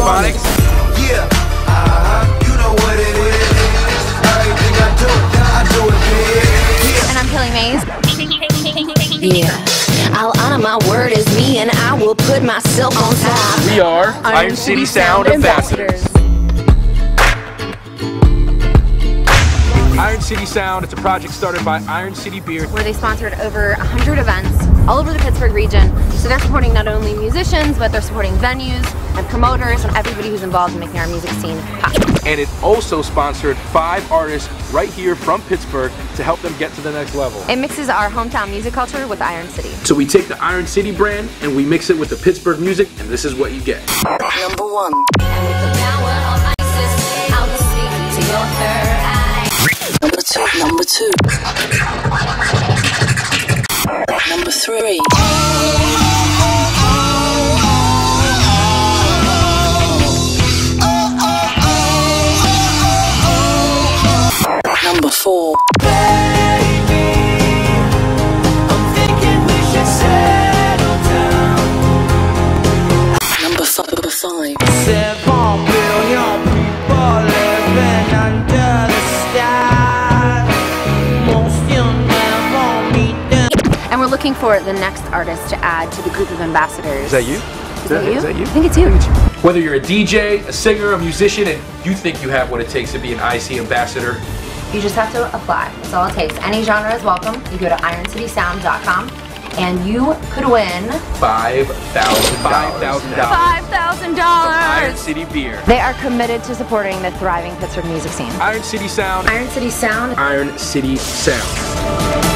Phonics. Yeah, you know what it is. Everything I do it big. Yeah. And I'm Kelly Mays. Yeah, I'll honor my word as me, and I will put myself on top. We are Iron City Sound Ambassadors. Iron City Sound, it's a project started by Iron City Beer, Where they sponsored over 100 events all over the Pittsburgh region. So they're supporting not only musicians, but they're supporting venues and promoters and everybody who's involved in making our music scene popular. and it also sponsored 5 artists right here from Pittsburgh to help them get to the next level. It mixes our hometown music culture with Iron City. So we take the Iron City brand and we mix it with the Pittsburgh music, and this is what you get. Number 1. Number 2. Number 3. Number 4. Number 5. 7 billion people living under the stars. Most you'll never meet them. And we're looking for the next artist to add to the group of ambassadors. Is that you? Is that you? Is that you? I think it's you. Whether you're a DJ, a singer, a musician, and you think you have what it takes to be an IC ambassador, You just have to apply. That's all it takes. Any genre is welcome. You go to ironcitysound.com and you could win $5,000. $5,000. Iron City Beer. They are committed to supporting the thriving Pittsburgh music scene. Iron City Sound. Iron City Sound. Iron City Sound.